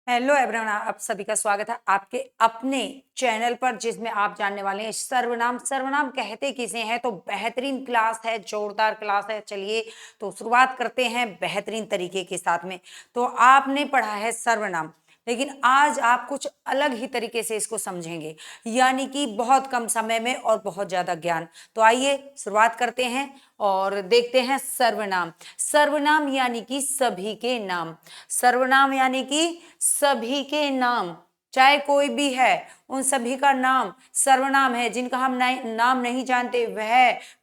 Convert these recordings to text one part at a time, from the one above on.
Hello everyone, आप सभी का स्वागत है आपके अपने चैनल पर, जिसमें आप जानने वाले हैं सर्वनाम। सर्वनाम कहते किसे हैं? तो बेहतरीन क्लास है, जोरदार क्लास है। चलिए तो शुरुआत करते हैं बेहतरीन तरीके के साथ में। तो आपने पढ़ा है सर्वनाम, लेकिन आज आप कुछ अलग ही तरीके से इसको समझेंगे, यानी कि बहुत कम समय में और बहुत ज्यादा ज्ञान। तो आइए शुरुआत करते हैं और देखते हैं सर्वनाम। सर्वनाम यानी कि सभी के नाम। सर्वनाम यानी कि सभी के नाम, चाहे कोई भी है, उन सभी का नाम सर्वनाम है। जिनका हम नाम नहीं जानते,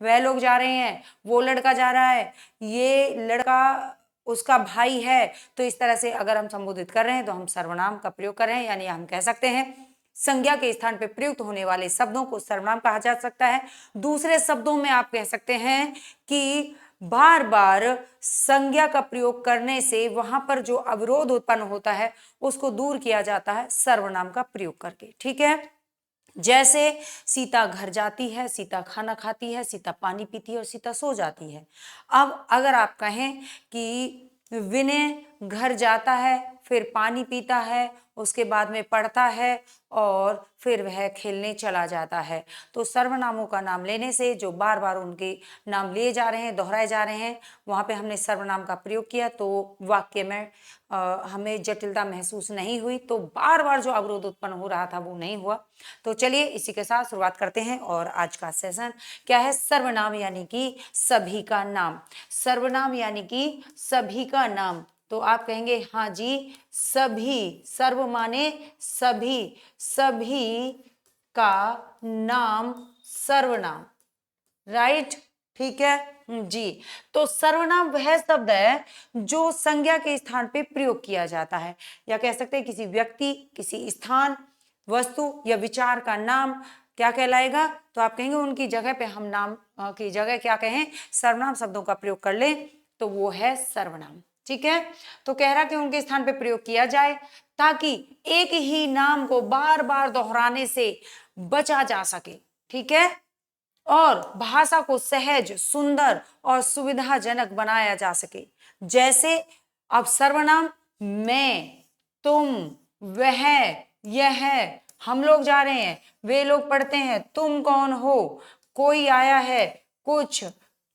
वह लोग जा रहे हैं, वो लड़का जा रहा है, ये लड़का उसका भाई है। तो इस तरह से अगर हम संबोधित कर रहे हैं तो हम सर्वनाम का प्रयोग कर रहे हैं, यानी हम कह सकते हैं संज्ञा के स्थान पर प्रयुक्त होने वाले शब्दों को सर्वनाम कहा जा सकता है। दूसरे शब्दों में आप कह सकते हैं कि बार बार संज्ञा का प्रयोग करने से वहां पर जो अवरोध उत्पन्न होता है उसको दूर किया जाता है सर्वनाम का प्रयोग करके। ठीक है, जैसे सीता घर जाती है, सीता खाना खाती है, सीता पानी पीती है और सीता सो जाती है। अब अगर आप कहें कि विनय घर जाता है, फिर पानी पीता है, उसके बाद में पढ़ता है और फिर वह खेलने चला जाता है। तो सर्वनामों का नाम लेने से जो बार बार उनके नाम लिए जा रहे हैं, दोहराए जा रहे हैं, वहां पे हमने सर्वनाम का प्रयोग किया तो वाक्य में हमें जटिलता महसूस नहीं हुई। तो बार बार जो अवरोध उत्पन्न हो रहा था वो नहीं हुआ। तो चलिए इसी के साथ शुरुआत करते हैं। और आज का सेशन क्या है? सर्वनाम यानी कि सभी का नाम। सर्वनाम यानी कि सभी का नाम। तो आप कहेंगे हाँ जी, सभी, सर्व माने सभी, सभी का नाम सर्वनाम, राइट? ठीक है जी। तो सर्वनाम वह शब्द है जो संज्ञा के स्थान पे प्रयोग किया जाता है, या कह सकते हैं किसी व्यक्ति, किसी स्थान, वस्तु या विचार का नाम क्या कहलाएगा? तो आप कहेंगे उनकी जगह पे हम नाम की जगह क्या कहें, सर्वनाम शब्दों का प्रयोग कर लें तो वो है सर्वनाम। ठीक है, तो कह रहा कि उनके स्थान पे प्रयोग किया जाए ताकि एक ही नाम को बार बार दोहराने से बचा जा सके। ठीक है, और भाषा को सहज, सुंदर और सुविधाजनक बनाया जा सके। जैसे अब सर्वनाम मैं, तुम, वह, यह, हम लोग जा रहे हैं, वे लोग पढ़ते हैं, तुम कौन हो, कोई आया है, कुछ,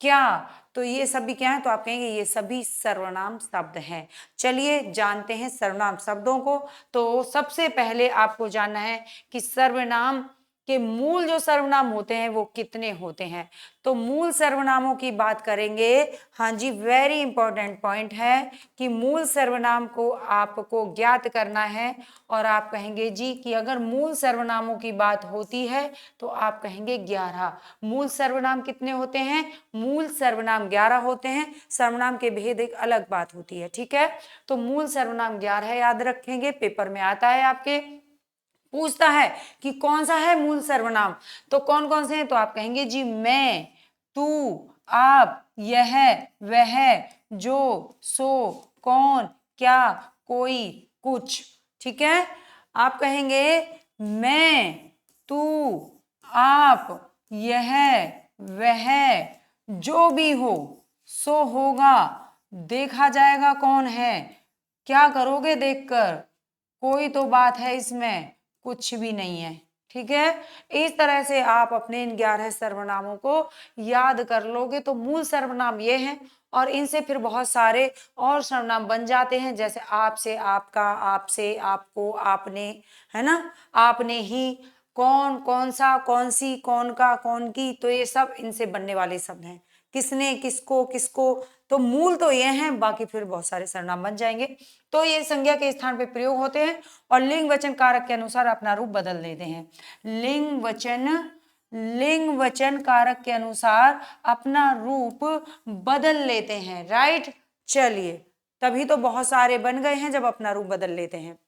क्या, तो ये सभी क्या है? तो आप कहेंगे ये सभी सर्वनाम शब्द हैं। चलिए जानते हैं सर्वनाम शब्दों को। तो सबसे पहले आपको जानना है कि सर्वनाम कि मूल जो सर्वनाम होते हैं वो कितने होते हैं। तो मूल सर्वनामों की बात करेंगे। हाँ जी, वेरी इंपॉर्टेंट पॉइंट है कि मूल सर्वनाम को आपको ज्ञात करना है। और आप कहेंगे जी कि अगर मूल सर्वनामों की बात होती है तो आप कहेंगे 11। मूल सर्वनाम कितने होते हैं? मूल सर्वनाम 11 होते हैं। सर्वनाम के भेद एक अलग बात होती है। ठीक है, तो मूल सर्वनाम 11 याद रखेंगे, पेपर में आता है आपके, पूछता है कि कौन सा है मूल सर्वनाम, तो कौन कौन से हैं? तो आप कहेंगे जी मैं, तू, आप, यह, वह, जो, सो, कौन, क्या, कोई, कुछ। ठीक है, आप कहेंगे मैं, तू, आप, यह, वह, जो भी हो, सो होगा, देखा जाएगा कौन है, क्या करोगे देखकर, कोई तो बात है इसमें, कुछ भी नहीं है। ठीक है, इस तरह से आप अपने इन 11 सर्वनामों को याद कर लोगे तो मूल सर्वनाम ये हैं। और इनसे फिर बहुत सारे और सर्वनाम बन जाते हैं, जैसे आपसे, आपका, आपसे, आपको, आपने, है ना, आपने ही, कौन, कौन सा, कौन सी, कौन का, कौन की, तो ये सब इनसे बनने वाले शब्द हैं। किसने, किसको, किसको, तो मूल तो ये हैं, बाकी फिर बहुत सारे सर्वनाम बन जाएंगे। तो ये संज्ञा के स्थान पे प्रयोग होते हैं और लिंग वचन कारक के अनुसार अपना रूप बदल देते हैं। लिंग वचन कारक के अनुसार अपना रूप बदल लेते हैं, राइट? चलिए, तभी तो बहुत सारे बन गए हैं जब अपना रूप बदल लेते हैं।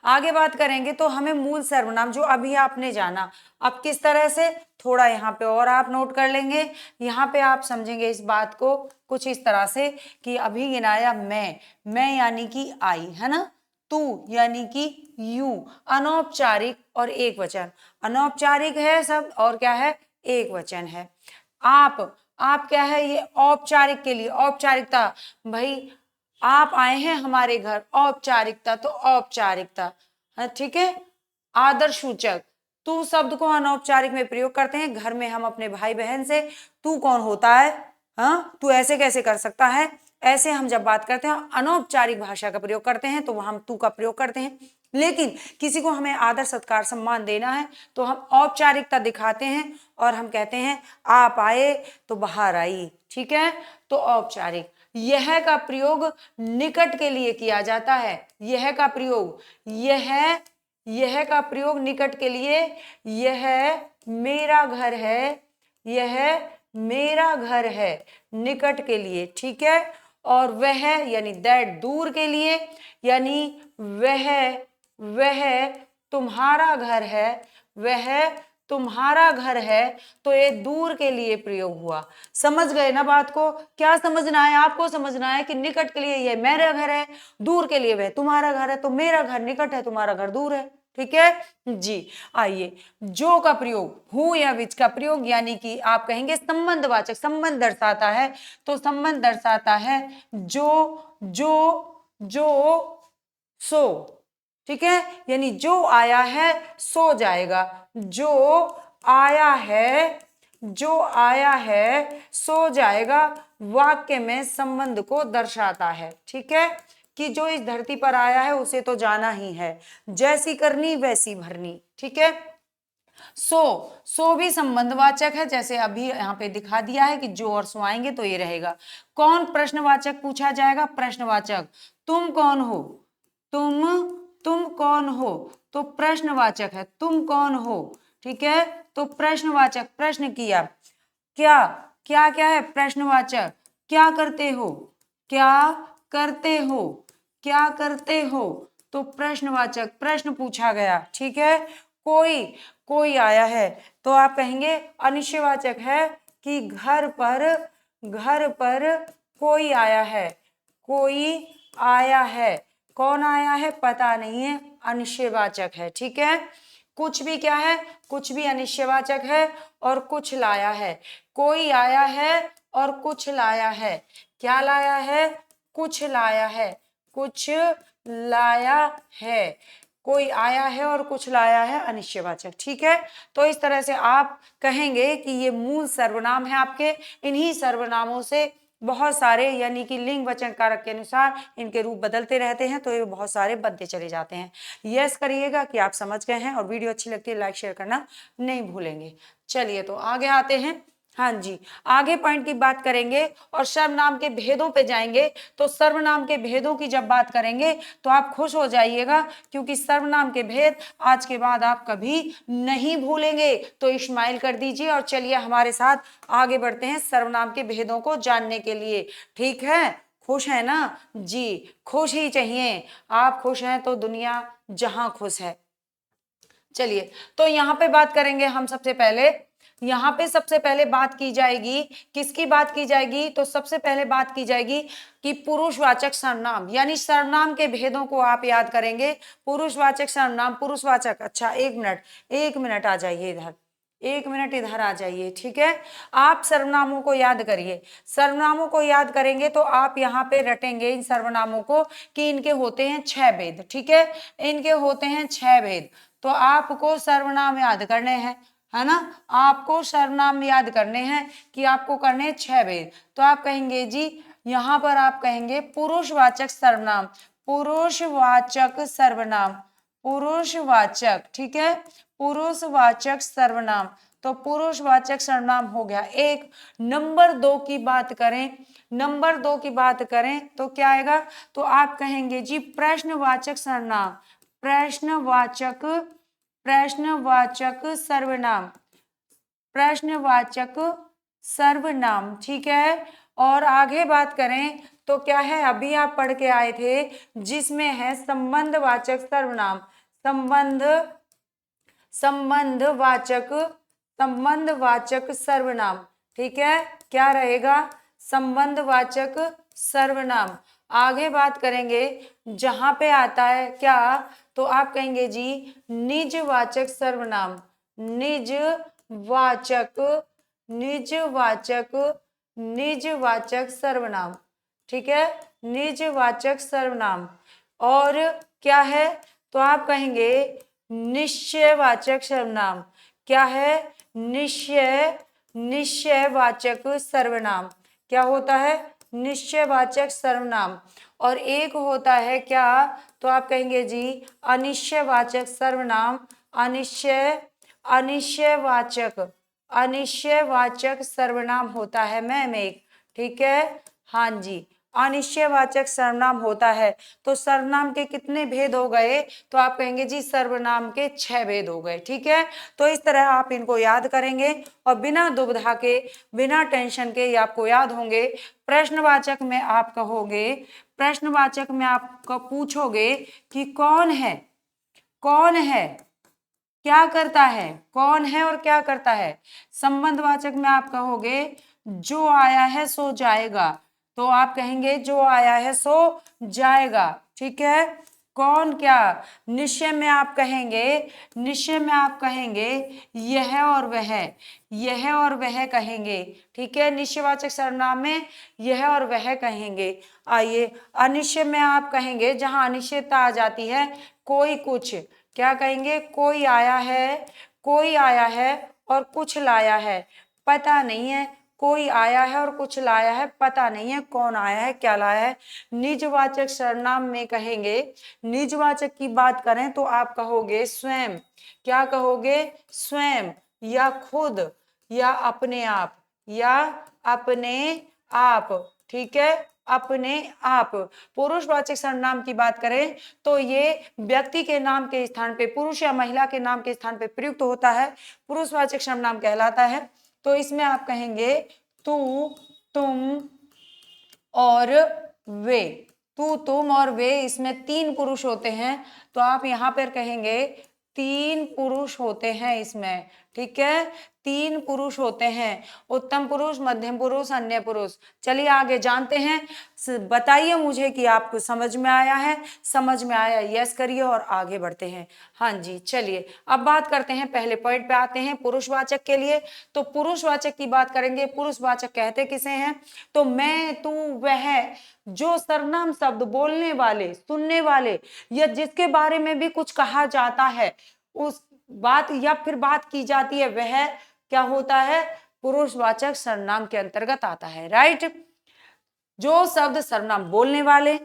आगे बात करेंगे तो हमें मूल सर्वनाम जो अभी आपने जाना, अब किस तरह से, थोड़ा यहाँ पे और आप नोट कर लेंगे। यहाँ पे आप समझेंगे इस बात को कुछ इस तरह से कि अभी गिनाया मैं यानी कि आई, है ना, तू यानी कि यू, अनौपचारिक और एक वचन, अनौपचारिक है सब और क्या है, एक वचन है। आप क्या है, ये औपचारिक के लिए, औपचारिकता, भाई आप आए हैं हमारे घर, औपचारिकता तो औपचारिकता, ठीक है। आदर सूचक, तू शब्द को अनौपचारिक में प्रयोग करते हैं। घर में हम अपने भाई बहन से तू कौन होता है, हाँ तू ऐसे कैसे कर सकता है, ऐसे हम जब बात करते हैं अनौपचारिक भाषा का प्रयोग करते हैं तो हम तू का प्रयोग करते हैं। लेकिन किसी को हमें आदर सत्कार सम्मान देना है तो हम औपचारिकता दिखाते हैं और हम कहते हैं आप आए तो बाहर आई, ठीक है। तो औपचारिक। यह का प्रयोग निकट के लिए किया जाता है। यह का प्रयोग, यह का प्रयोग निकट के लिए, यह मेरा घर है, यह मेरा घर है, निकट के लिए, ठीक है। और वह यानी दैट दूर के लिए, यानी वह तुम्हारा घर है, वह तुम्हारा घर है, तो ये दूर के लिए प्रयोग हुआ। समझ गए ना बात को? क्या समझना है आपको? समझना है कि निकट के लिए ये मेरा घर है, दूर के लिए वह तुम्हारा घर है, तो मेरा घर निकट है, तुम्हारा घर दूर है, ठीक है जी। आइए, जो का प्रयोग, हूं या विच का प्रयोग, यानी कि आप कहेंगे संबंधवाचक, संबंध दर्शाता है, तो संबंध दर्शाता है जो सो, ठीक है। यानी जो आया है सो जाएगा, जो आया है, जो आया है सो जाएगा, वाक्य में संबंध को दर्शाता है, ठीक है। कि जो इस धरती पर आया है उसे तो जाना ही है, जैसी करनी वैसी भरनी, ठीक है। सो भी संबंधवाचक है, जैसे अभी यहाँ पे दिखा दिया है कि जो और सो आएंगे तो ये रहेगा। कौन प्रश्नवाचक पूछा जाएगा? प्रश्नवाचक। तुम कौन हो, तुम कौन हो, तो प्रश्नवाचक है, तुम कौन हो, ठीक है। तो प्रश्नवाचक, प्रश्न किया, क्या क्या क्या है? प्रश्नवाचक। क्या करते हो, क्या करते हो, क्या करते हो, तो प्रश्नवाचक, प्रश्न पूछा गया, ठीक है। कोई आया है तो आप कहेंगे अनिश्चयवाचक है कि घर पर कोई आया है, कोई आया है, कौन आया है पता नहीं है, अनिश्चयवाचक है, ठीक है। कुछ भी क्या है? कुछ भी अनिश्चयवाचक है, और कुछ लाया है। कोई आया है और कुछ लाया है। क्या लाया है? कुछ लाया है, कुछ लाया है। कोई आया है और कुछ लाया है, अनिश्चयवाचक, ठीक है। तो इस तरह से आप कहेंगे कि ये मूल सर्वनाम है आपके। इन्हीं सर्वनामों से बहुत सारे, यानी कि लिंग वचन कारक के अनुसार इनके रूप बदलते रहते हैं, तो ये बहुत सारे बनते चले जाते हैं। यस करिएगा कि आप समझ गए हैं, और वीडियो अच्छी लगती है लाइक शेयर करना नहीं भूलेंगे। चलिए तो आगे आते हैं। हाँ जी, आगे पॉइंट की बात करेंगे और सर्वनाम के भेदों पे जाएंगे। तो सर्वनाम के भेदों की जब बात करेंगे तो आप खुश हो जाइएगा, क्योंकि सर्वनाम के भेद आज के बाद आप कभी नहीं भूलेंगे। तो इस्माइल कर दीजिए और चलिए हमारे साथ आगे बढ़ते हैं सर्वनाम के भेदों को जानने के लिए, ठीक है। खुश है ना जी? खुश ही चाहिए। आप खुश हैं तो दुनिया जहां खुश है। चलिए, तो यहाँ पे बात करेंगे हम। सबसे पहले यहाँ पे सबसे पहले बात की जाएगी, किसकी बात की जाएगी? तो सबसे पहले बात की जाएगी कि पुरुषवाचक सर्वनाम, यानी सर्वनाम के भेदों को आप याद करेंगे। पुरुषवाचक सर्वनाम, पुरुषवाचक। अच्छा एक मिनट आ जाइए इधर, एक मिनट इधर आ जाइए, ठीक है। आप सर्वनामों को याद करिए। सर्वनामों को याद करेंगे तो आप यहाँ पे रटेंगे इन सर्वनामों को कि इनके होते हैं 6 भेद, ठीक है। इनके होते हैं 6 भेद। तो आपको सर्वनाम याद करने हैं, है ना। आपको सर्वनाम याद करने हैं कि आपको करने 6 भेद। तो आप कहेंगे जी, यहाँ पर आप कहेंगे पुरुषवाचक सर्वनाम, पुरुषवाचक सर्वनाम, पुरुषवाचक, ठीक है। पुरुषवाचक सर्वनाम, तो पुरुषवाचक सर्वनाम हो गया एक। नंबर 2 की बात करें, नंबर 2 की बात करें तो क्या आएगा? तो आप कहेंगे जी प्रश्नवाचक सर्वनाम, प्रश्नवाचक, प्रश्नवाचक सर्वनाम, प्रश्नवाचक सर्वनाम, ठीक है। और आगे बात करें तो क्या है? अभी आप पढ़ के आए थे जिसमें है संबंधवाचक सर्वनाम, संबंधवाचक, संबंधवाचक सर्वनाम, ठीक है। क्या रहेगा? संबंधवाचक सर्वनाम। आगे बात करेंगे जहां पे आता है क्या? तो आप कहेंगे जी निजवाचक सर्वनाम, निजवाचक, निजवाचक, निजवाचक सर्वनाम, ठीक है, निजवाचक सर्वनाम। और क्या है, तो आप कहेंगे निश्चयवाचक सर्वनाम। क्या है, निश्चयवाचक सर्वनाम। क्या होता है, निश्चयवाचक सर्वनाम। और एक होता है क्या, तो आप कहेंगे जी अनिश्चयवाचक सर्वनाम। अनिश्चयवाचक सर्वनाम होता है मैम एक। ठीक है, हाँ जी, अनिश्चयवाचक सर्वनाम होता है। तो सर्वनाम के कितने भेद हो गए, तो आप कहेंगे जी सर्वनाम के 6 भेद हो गए। ठीक है, तो इस तरह आप इनको याद करेंगे और बिना दुविधा के, बिना टेंशन के ये आपको याद होंगे। प्रश्नवाचक में आप कहोगे, प्रश्नवाचक में आप पूछोगे कि कौन है, कौन है, क्या करता है, कौन है और क्या करता है। संबंधवाचक में आप कहोगे जो आया है सो जाएगा, तो आप कहेंगे जो आया है सो जाएगा। ठीक है, कौन क्या। निश्चय में आप कहेंगे, निश्चय में आप कहेंगे यह और वह, यह और वह कहेंगे। ठीक है, निश्चयवाचक सर्वनाम में यह और वह कहेंगे। आइए, अनिश्चय में आप कहेंगे, जहां अनिश्चितता आ जाती है, कोई कुछ, क्या कहेंगे, कोई आया है, कोई आया है और कुछ लाया है, पता नहीं है। कोई आया है और कुछ लाया है, पता नहीं है कौन आया है क्या लाया है। निजवाचक सर्वनाम में कहेंगे, निजवाचक की बात करें तो आप कहोगे स्वयं। क्या कहोगे, स्वयं या खुद या अपने आप, या अपने आप। ठीक है, अपने आप। पुरुषवाचक सर्वनाम की बात करें तो ये व्यक्ति के नाम के स्थान पे, पुरुष या महिला के नाम के स्थान पे प्रयुक्त होता है, पुरुषवाचक सर्वनाम कहलाता है। तो इसमें आप कहेंगे तू, तुम और वे। तू, तुम और वे, इसमें 3 पुरुष होते हैं, तो आप यहां पर कहेंगे 3 पुरुष होते हैं इसमें। ठीक है, 3 पुरुष होते हैं, उत्तम पुरुष, मध्यम पुरुष, अन्य पुरुष। चलिए आगे जानते हैं। बताइए मुझे कि आपको समझ में आया है। समझ में आया यस करिए और आगे बढ़ते हैं। हाँ जी, चलिए अब बात करते हैं, पहले पॉइंट पे आते हैं पुरुषवाचक के लिए। तो पुरुषवाचक की बात करेंगे, पुरुषवाचक कहते किसे हैं, तो मैं, तू, वह, जो सर्वनाम शब्द बोलने वाले, सुनने वाले, या जिसके बारे में भी कुछ कहा जाता है, उस बात या फिर बात की जाती है, वह क्या होता है, पुरुषवाचक सर्वनाम के अंतर्गत आता है। राइट, जो शब्द सर्वनाम बोलने वाले,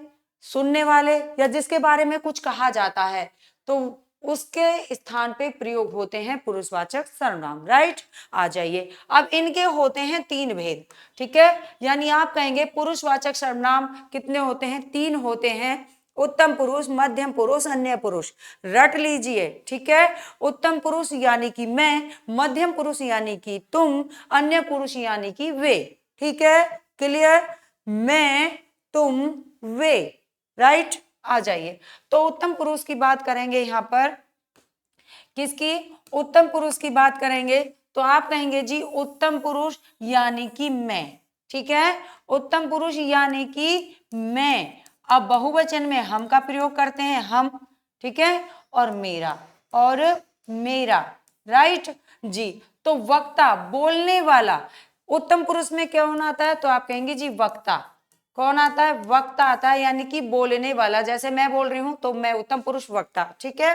सुनने वाले, या जिसके बारे में कुछ कहा जाता है, तो उसके स्थान पे प्रयोग होते हैं पुरुषवाचक सर्वनाम। राइट, आ जाइए, अब इनके होते हैं 3 भेद। ठीक है, यानी आप कहेंगे पुरुषवाचक सर्वनाम कितने होते हैं, 3 होते हैं, उत्तम पुरुष, मध्यम पुरुष, अन्य पुरुष। रट लीजिए। ठीक है, उत्तम पुरुष यानी कि मैं, मध्यम पुरुष यानी कि तुम, अन्य पुरुष यानी कि वे। ठीक है, क्लियर, मैं, तुम, वे। राइट, आ जाइए, तो उत्तम पुरुष की बात करेंगे यहां पर, किसकी, उत्तम पुरुष की बात करेंगे, तो आप कहेंगे जी उत्तम पुरुष यानी कि मैं। ठीक है, उत्तम पुरुष यानी कि मैं। अब बहुवचन में हम का प्रयोग करते हैं, हम। ठीक है, और मेरा, और मेरा। राइट जी, तो वक्ता, बोलने वाला, उत्तम पुरुष में क्या होना आता है, तो आप कहेंगे जी वक्ता। कौन आता है, वक्ता आता है, यानी कि बोलने वाला। जैसे मैं बोल रही हूं तो मैं उत्तम पुरुष वक्ता। ठीक है,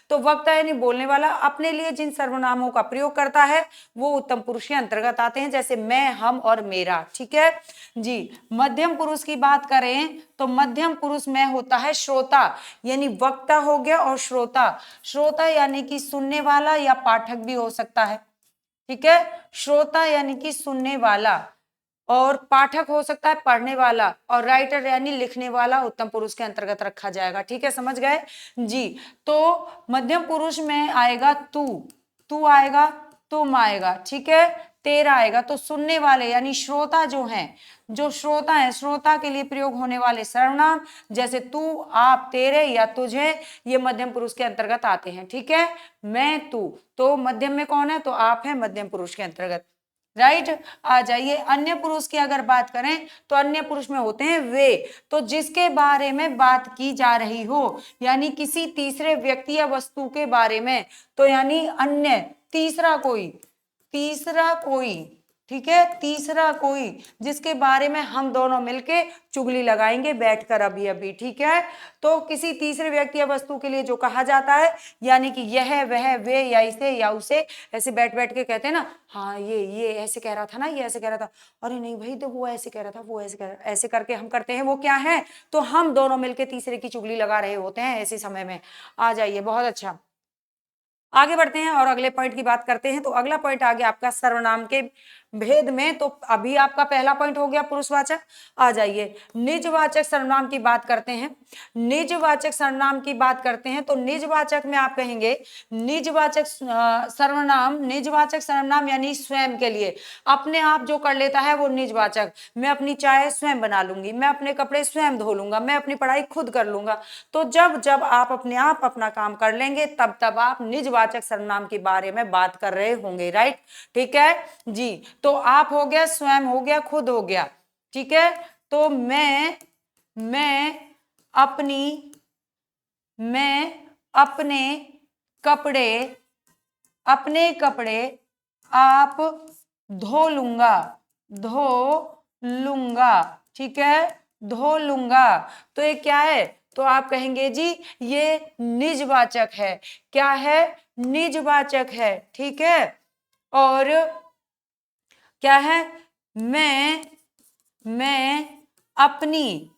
तो वक्ता यानी बोलने वाला, अपने लिए जिन सर्वनामों का प्रयोग करता है वो उत्तम पुरुष के अंतर्गत आते हैं, जैसे मैं, हम और मेरा। ठीक है जी, मध्यम पुरुष की बात करें तो मध्यम पुरुष में होता है श्रोता, यानी वक्ता हो गया और श्रोता। श्रोता यानी कि सुनने वाला या पाठक भी हो सकता है। ठीक है, श्रोता यानी कि सुनने वाला, और पाठक हो सकता है पढ़ने वाला, और राइटर यानी लिखने वाला उत्तम पुरुष के अंतर्गत रखा जाएगा। ठीक है, समझ गए जी। तो मध्यम पुरुष में आएगा तू, तू आएगा, तुम आएगा, ठीक है, तेरा आएगा। तो सुनने वाले यानी श्रोता जो हैं, जो श्रोता है, श्रोता के लिए प्रयोग होने वाले सर्वनाम जैसे तू, आप, तेरे या तुझे, ये मध्यम पुरुष के अंतर्गत आते हैं। ठीक है, मैं, तू, तो मध्यम में कौन है, तो आप है मध्यम पुरुष के अंतर्गत। राइट, आ जाइए, अन्य पुरुष की अगर बात करें तो अन्य पुरुष में होते हैं वे, तो जिसके बारे में बात की जा रही हो, यानी किसी तीसरे व्यक्ति या वस्तु के बारे में, तो यानी अन्य, तीसरा कोई, तीसरा कोई। ठीक है, तीसरा कोई जिसके बारे में हम दोनों मिलके चुगली लगाएंगे बैठकर अभी अभी, ठीक है। तो किसी तीसरे व्यक्ति या वस्तु के लिए जो कहा जाता है, यानी कि यह वह वे या इसे या उसे, ऐसे बैठ बैठ के कहते हैं ना, हाँ ये ऐसे कह रहा था ना, ये ऐसे कह रहा था, अरे नहीं भाई तो वो ऐसे कह रहा था, वो ऐसे कह रहा, ऐसे करके हम करते हैं, वो क्या है, तो हम दोनों मिलके तीसरे की चुगली लगा रहे होते हैं ऐसे समय में। आ जाइए, बहुत अच्छा, आगे बढ़ते हैं और अगले पॉइंट की बात करते हैं। तो अगला पॉइंट आ गया आपका सर्वनाम के भेद में। तो अभी आपका पहला पॉइंट हो गया पुरुषवाचक। आ जाइए, निजवाचक सर्वनाम की बात करते हैं। निजवाचक सर्वनाम की बात करते हैं तो निजवाचक में आप कहेंगे निजवाचक सर्वनाम, निजवाचक सर्वनाम यानी स्वयं के लिए, अपने आप जो कर लेता है वो निजवाचक। मैं अपनी चाय स्वयं बना लूंगी, मैं अपने कपड़े स्वयं धो लूंगा, मैं अपनी पढ़ाई खुद कर लूंगा। तो जब जब आप अपने आप अपना काम कर लेंगे तब तब आप निजवाचक सर्वनाम के बारे में बात कर रहे होंगे, राइट, ठीक है जी। तो आप हो गया, स्वयं हो गया, खुद हो गया, ठीक है। तो मैं अपने कपड़े आप धो लूंगा, ठीक है, धो लूंगा। तो ये क्या है, तो आप कहेंगे जी ये निजवाचक है। क्या है, निजवाचक है, ठीक है। और क्या है, मैं अपनी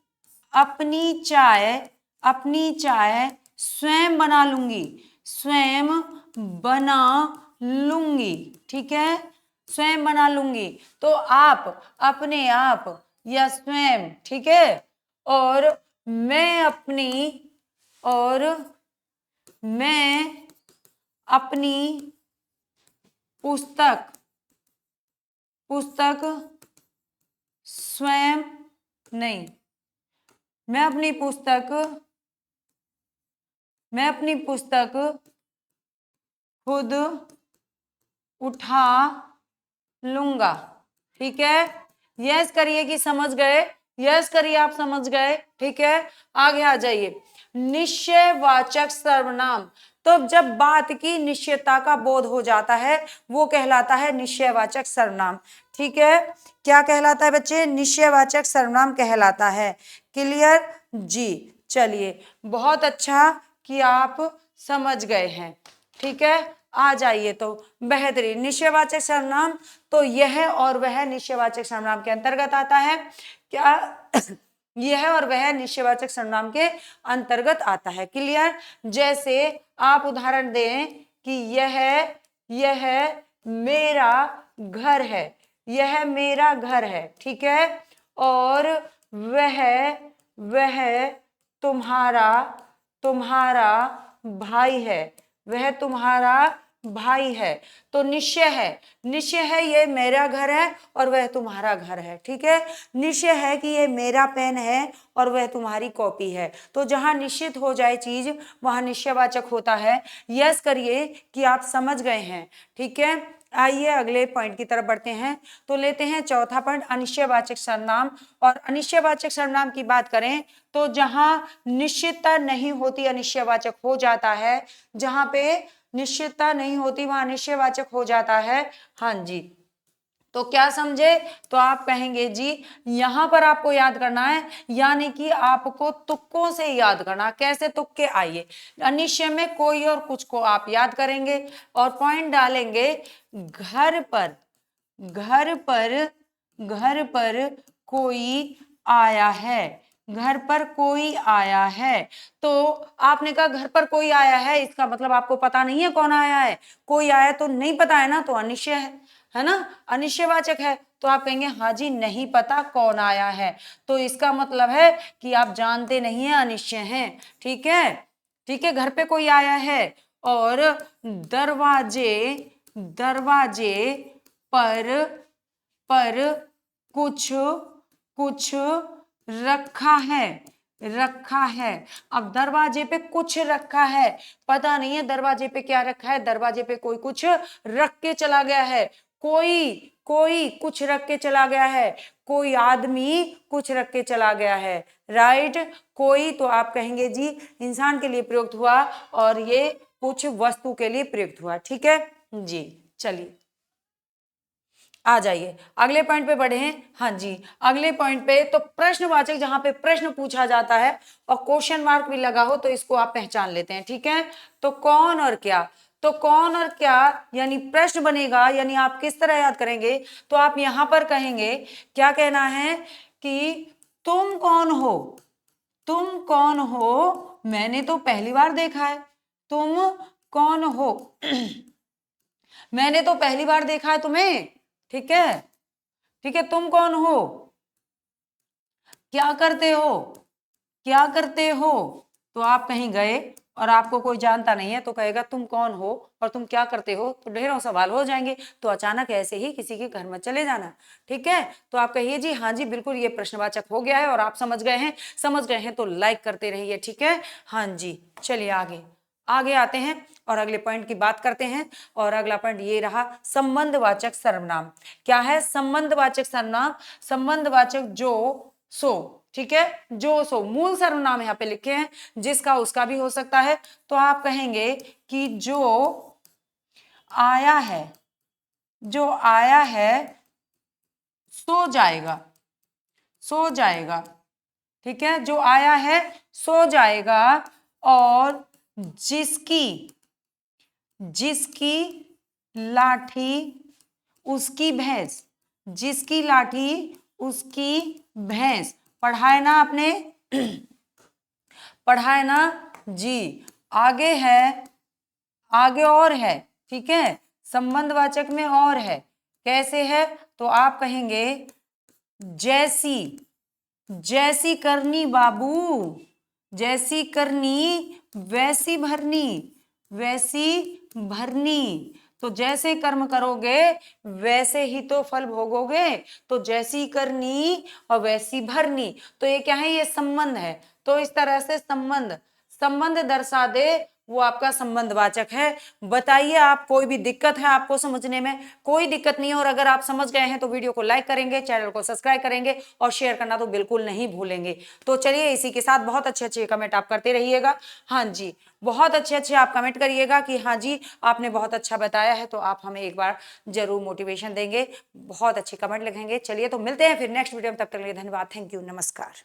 चाय स्वयं बना लूंगी, ठीक है, स्वयं बना लूंगी। तो आप, अपने आप या स्वयं, ठीक है। और मैं अपनी पुस्तक स्वयं नहीं, मैं अपनी पुस्तक खुद उठा लूंगा, ठीक है। यस करिए कि समझ गए, यस करिए आप समझ गए, ठीक है। आगे आ जाइए, निश्चयवाचक सर्वनाम। तो जब बात की निश्चयता का बोध हो जाता है वो कहलाता है निश्चयवाचक सर्वनाम, ठीक है। क्या कहलाता है बच्चे, निश्चयवाचक सर्वनाम कहलाता है। क्लियर जी, चलिए बहुत अच्छा कि आप समझ गए हैं, ठीक है। आ जाइए, तो बेहतरीन, निश्चयवाचक सर्वनाम तो यह और वह निश्चयवाचक सर्वनाम के अंतर्गत आता है। क्या यह और वह निश्चयवाचक सर्वनाम के अंतर्गत आता है। क्लियर, जैसे आप उदाहरण दें कि यह मेरा घर है, यह मेरा घर है, ठीक है। और वह तुम्हारा भाई है, वह तुम्हारा भाई है। तो निश्चय है ये मेरा घर है और वह तुम्हारा घर है, ठीक है। निश्चय है कि ये मेरा पेन है और वह तुम्हारी कॉपी है। तो जहां निश्चित हो जाए चीज वहां निश्चयवाचक होता है। यस करिए कि आप समझ गए हैं, ठीक है। आइए अगले पॉइंट की तरफ बढ़ते हैं। तो लेते हैं चौथा पॉइंट, अनिश्चयवाचक सर्वनाम। और अनिश्चयवाचक सर्वनाम की बात करें तो जहां निश्चितता नहीं होती अनिश्चयवाचक हो जाता है, जहां पे निश्चितता नहीं होती वहां निश्चयवाचक हो जाता है। हाँ जी, तो क्या समझे, तो आप कहेंगे जी यहां पर आपको याद करना है, यानी कि आपको तुक्कों से याद करना। कैसे तुक्के, आइए, अनिश्चय में कोई और कुछ को आप याद करेंगे और पॉइंट डालेंगे। घर पर कोई आया है, घर पर कोई आया है। तो आपने कहा घर पर कोई आया है, इसका मतलब आपको पता नहीं है कौन आया है। कोई आया तो नहीं पता है ना, तो अनिश्चय है ना, अनिश्चयवाचक है। तो आप कहेंगे हाँ जी नहीं पता कौन आया है, तो इसका मतलब है कि आप जानते नहीं है, अनिश्चय है, ठीक है, ठीक है। घर पे कोई आया है और दरवाजे पर कुछ रखा है। अब दरवाजे पे कुछ रखा है, पता नहीं है दरवाजे पे क्या रखा है, दरवाजे पे कोई कुछ रख के चला गया है। कोई कुछ रख के चला गया है, कोई आदमी कुछ रख के चला गया है, राइट। कोई तो आप कहेंगे जी इंसान के लिए प्रयुक्त हुआ और ये कुछ वस्तु के लिए प्रयुक्त हुआ, ठीक है जी। चलिए आ जाइए अगले पॉइंट पे बढ़े हैं। हाँ जी, अगले पॉइंट पे तो प्रश्नवाचक जहां पे प्रश्न पूछा जाता है और क्वेश्चन मार्क भी लगा हो तो इसको आप पहचान लेते हैं। ठीक है, तो कौन और क्या, तो कौन और क्या यानी प्रश्न बनेगा, यानी आप किस तरह याद करेंगे, तो आप यहां पर कहेंगे, क्या कहना है कि तुम कौन हो, तुम कौन हो, मैंने तो पहली बार देखा है, तुम कौन हो मैंने तो पहली बार देखा है तुम्हें। ठीक है, ठीक है, तुम कौन हो, क्या करते हो, क्या करते हो, तो आप कहीं गए और आपको कोई जानता नहीं है तो कहेगा तुम कौन हो और तुम क्या करते हो, तो ढेरों सवाल हो जाएंगे। तो अचानक ऐसे ही किसी के घर में चले जाना। ठीक है, तो आप कहिए जी हाँ जी बिल्कुल ये प्रश्नवाचक हो गया है और आप समझ गए हैं, समझ गए हैं तो लाइक करते रहिए। ठीक है, हाँ जी, चलिए आगे आगे आते हैं और अगले पॉइंट की बात करते हैं। और अगला पॉइंट ये रहा संबंधवाचक सर्वनाम। क्या है संबंधवाचक सर्वनाम, संबंधवाचक जो सो। ठीक है, जो सो मूल सर्वनाम यहाँ पे लिखे हैं, जिसका उसका भी हो सकता है। तो आप कहेंगे कि जो आया है, जो आया है सो जाएगा, सो जाएगा। ठीक है, जो आया है सो जाएगा। और जिसकी, जिसकी लाठी उसकी भैंस, जिसकी लाठी उसकी भैंस। पढ़ा है ना आपने पढ़ा है ना जी। आगे है, आगे और है। ठीक है, संबंधवाचक में और है, कैसे है, तो आप कहेंगे जैसी, जैसी करनी बाबू, जैसी करनी वैसी भरनी, वैसी भरनी। तो जैसे कर्म करोगे वैसे ही तो फल भोगोगे। तो जैसी करनी और वैसी भरनी, तो ये क्या है, ये संबंध है। तो इस तरह से संबंध, संबंध दर्शा दे वो आपका संबंधवाचक है। बताइए आप कोई भी दिक्कत है आपको समझने में, कोई दिक्कत नहीं है। और अगर आप समझ गए हैं तो वीडियो को लाइक करेंगे, चैनल को सब्सक्राइब करेंगे और शेयर करना तो बिल्कुल नहीं भूलेंगे। तो चलिए इसी के साथ बहुत अच्छे अच्छे कमेंट आप करते रहिएगा। हाँ जी, बहुत अच्छे अच्छे आप कमेंट करिएगा कि हाँ जी आपने बहुत अच्छा बताया है, तो आप हमें एक बार जरूर मोटिवेशन देंगे, बहुत अच्छे कमेंट लिखेंगे। चलिए तो मिलते हैं फिर नेक्स्ट वीडियो में, तब तक के लिए धन्यवाद, थैंक यू, नमस्कार।